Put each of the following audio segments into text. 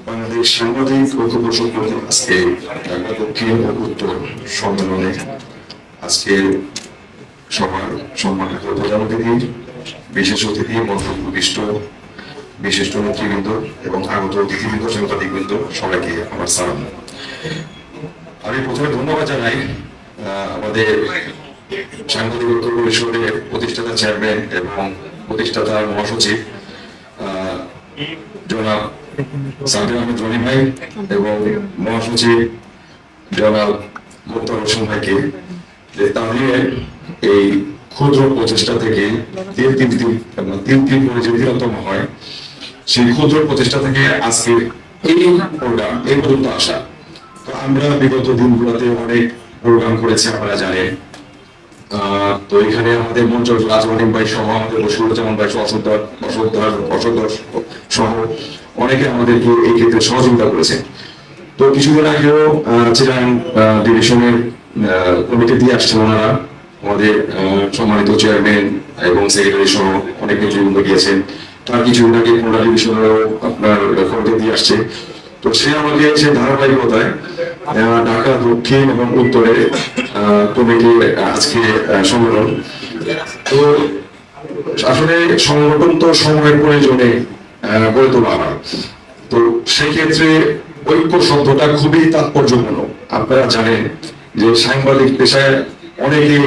বাংলাদেশ সাংবাদিক ঐক্য পরিষদ কর্তৃক আজকে ঢাকা দক্ষিণ ও উত্তর সম্মেলনে আজকে সবার সম্মানিত প্রধান অতিথি, বিশেষ অতিথি, মন্ত্রী বিশিষ্ট নেতৃবৃন্দ এবং আগত অতিথিবৃন্দ, সাংবাদিকবৃন্দ, সবাইকে আমার সালাম। আমি প্রথমে ধন্যবাদ জানাই আমাদের সাংবাদিক ঐক্য পরিষদের প্রতিষ্ঠাতা চেয়ারম্যান এবং প্রতিষ্ঠাতা মহাসচিব জনাব সাবির আহমেদ রনি ভাই এবং মহাসচিব জনাব মোত্তার হোসেন ভাইকে, যে তাদের এই ক্ষুদ্র প্রচেষ্টা থেকে তিন করে যে বৃহত্তম হয়, সেই ক্ষুদ্র প্রচেষ্টা থেকে আজকে এই প্রোগ্রাম এই পর্যন্ত আসা। তো আমরা বিগত দিনগুলোতে অনেক প্রোগ্রাম করেছি, আপনারা জানেন। তো এখানে আমাদের মঞ্চ রাজমানিক ভাই সহ, আমাদের বশিরুজ্জামান ভাই অশোকধর সহ অনেকে আমাদেরকে এই ক্ষেত্রে সহযোগিতা করেছেন। তো কিছুদিন আগেও চিরাং ডিভিশনের কমিটি দিয়ে আসছেন ওনারা, আমাদের সম্মানিত চেয়ারম্যান এবং সেক্রেটারি সহ অনেক নেতৃবৃন্দ গিয়েছেন। তার কিছুদিন আগে খুলনা ডিভিশনেরও আপনার কমিটি দিয়ে আসছে। তো সে আমাকে সে ধারাবাহিকতায় ঢাকা দক্ষিণ এবং উত্তরে কমিটির আজকে সম্মেলন। তো আসলে সংগঠন তো সময়ের প্রয়োজনে গড়ে তোলা হয়। তো সেক্ষেত্রে ঐক্য শব্দটা খুবই তাৎপর্যপূর্ণ। আপনারা জানেন যে সাংবাদিক পেশায় অনেকে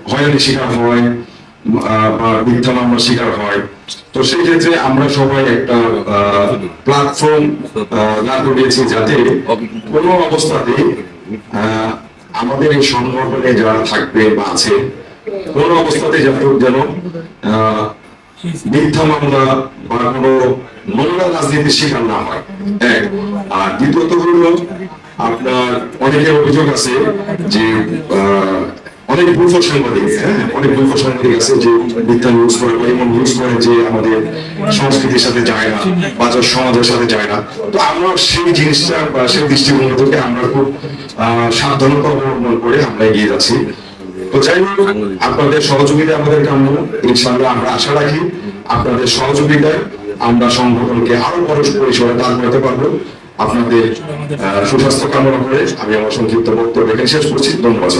হয়রানির শিকার হয় বা মিথ্যা মামলার শিকার হয়। তো সেই ক্ষেত্রে আমরা সবাই একটা প্ল্যাটফর্ম দাঁড় করিয়েছি, যাতে কোনো অবস্থাতে আমাদের এই সংগঠনে যারা থাকবে বা আছে, কোনো অবস্থাতে যেন মিথ্যা মামলা বা কোনো নোংরা রাজনীতির শিকার না হয়। আর দ্বিতীয়ত হলো, আপনার অনেকের অভিযোগ আছে যে অনেক মূর্খ সাংবাদিক আছে যে মিথ্যা নিউজ করে বা এমন নিউজ করে যে আমাদের সংস্কৃতির সাথে যায় না, বাজার সমাজের সাথে যায় না। তো আমরা সেই জিনিসটা বা সেই দৃষ্টিভঙ্গি থেকে আমরা খুব সাবধানতা অবলম্বন করে আমরা এগিয়ে যাচ্ছি। তো যাই হোক, আপনাদের সহযোগিতা আমাদের কাম্য। ইনশাআল্লাহ আমরা আশা রাখি আপনাদের সহযোগিতায় আমরা সংগঠনকে আরো বড় পরিসরে দাঁড় করাতে পারবো। আপনাদের সুস্বাস্থ্য কামনা করে আমি আমার সংক্ষিপ্ত বক্তব্য এখানে শেষ করছি। ধন্যবাদ।